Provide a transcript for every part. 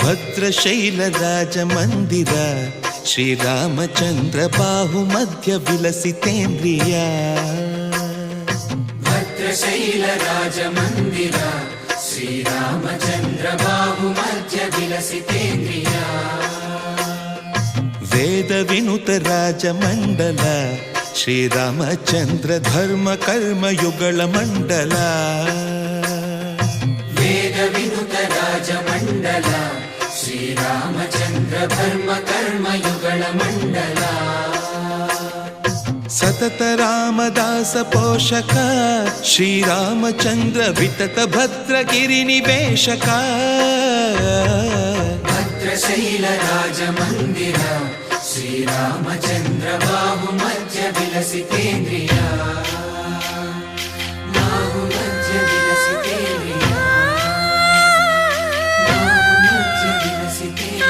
ಭದ್ರಶೈಲ ರಾಜ ಮಂದಿರ ಶ್ರೀರಾಮಚಂದ್ರ ಬಾಹು ಮಧ್ಯ ವಿಲಸಿತೇಂದ್ರಿಯ ಭದ್ರಶೈಲ ರಾಜ ಮಂದಿರ ಶ್ರೀರಾಮಚಂದ್ರ ಬಾಹು ಮಧ್ಯ ವಿಲಸಿತೇಂದ್ರಿಯ ವೇದ ವಿನುತ ರಾಜ ಮಂಡಲ ಶ್ರೀರಾಮಚಂದ್ರ ಧರ್ಮ ಕರ್ಮ ಯುಗಳ ಮಂಡಲ ವೇದ ವಿನುತ ರಾಜ ಮಂಡಲ ಶ್ರೀರಾಮಚಂದ್ರ ಧರ್ಮ ಕರ್ಮ ಯುಗಳ ಮಂಡಲ ಸತತ ರಾಮದಾಸ ಪೋಷಕ ಶ್ರೀರಾಮಚಂದ್ರ ವಿತತ ಭದ್ರಗಿರಿ ನಿವೇಶಕ ಭದ್ರಶೈಲ ರಾಜ ಮಂದಿರ ಶ್ರೀರಾಮಚಂದ್ರ ಬಾಹು ಮಧ್ಯ ವಿಲಸಿತೇಂದ್ರಿಯ ಬಾಹು ಮಧ್ಯ ವಿಲಸಿತೇಂದ್ರಿಯ ಬಾಹು ಮಧ್ಯ ವಿಲಸಿತೇಂದ್ರಿಯ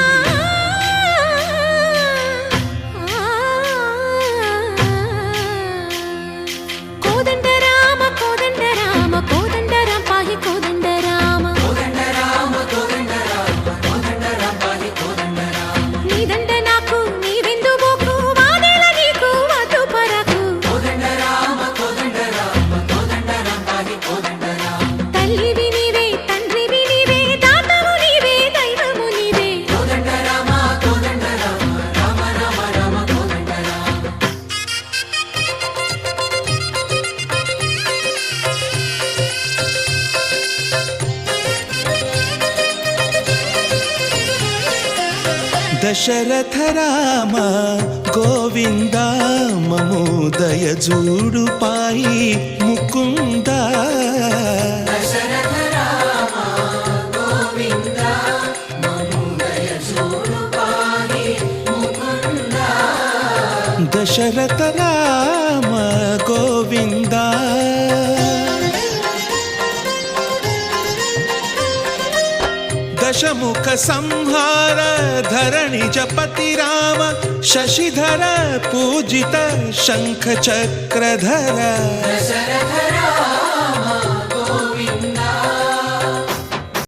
ಕೋದಂಡ ರಾಮ ಕೋದಂಡ ರಾಮ ಕೋದಂಡ ರಾಮ ಪಾಹಿ ಕೋದಂಡ ರಾಮ ಕೋದಂಡ ರಾಮ ಕೋದಂಡ ರಾಮ ಕೋದಂಡ ರಾಮ ಪಾಹಿ ಕೋದಂಡ ರಾಮ ನೀದಂಡ ನಾಕು ನೀವೆಂದು ಬೋಕು ವಾದೇಲ ನೀಕು ವಾತು ಪರಕು ಕೋದಂಡ ರಾಮ ಕೋದಂಡ ರಾಮ ಕೋದಂಡ ರಾಮ ಪಾಹಿ ಕೋದಂಡ ರಾಮ ತಲ್ಲಿವಿ ನೀವೇ ತಂಡ್ರಿವಿ ನೀವೇ ದಾತವು ನೀವೇ ದೈವವು ನೀವೇ ಕೋದಂಡ ರಾಮ ಕೋದಂಡ ರಾಮ ರಾಮ ರಾಮ ರಾಮ ಕೋದಂಡ ರಾಮ ದಶರಥ ರಾಮ ಗೋವಿಂದ ಮಮೋದಯ ಜೂಡು ಪಾಯಿ ಮುಕುಂದ ದಶರಥ ರಾಮ ಗೋವಿಂದ ಮಮೋದಯ ಜೋಡು ಪಾಹಿ ಮುಕುಂದ ದಶರಥ ರಾಮ ಗೋವಿಂದ ದಶಮುಖ ಸಂಹಾರ ಧರಣಿ ಜಪತಿ ರಾಮ ಶಶಿಧರ ಪೂಜಿತ ಶಂಖ ಚಕ್ರಧರ ದಶರಥ ರಾಮ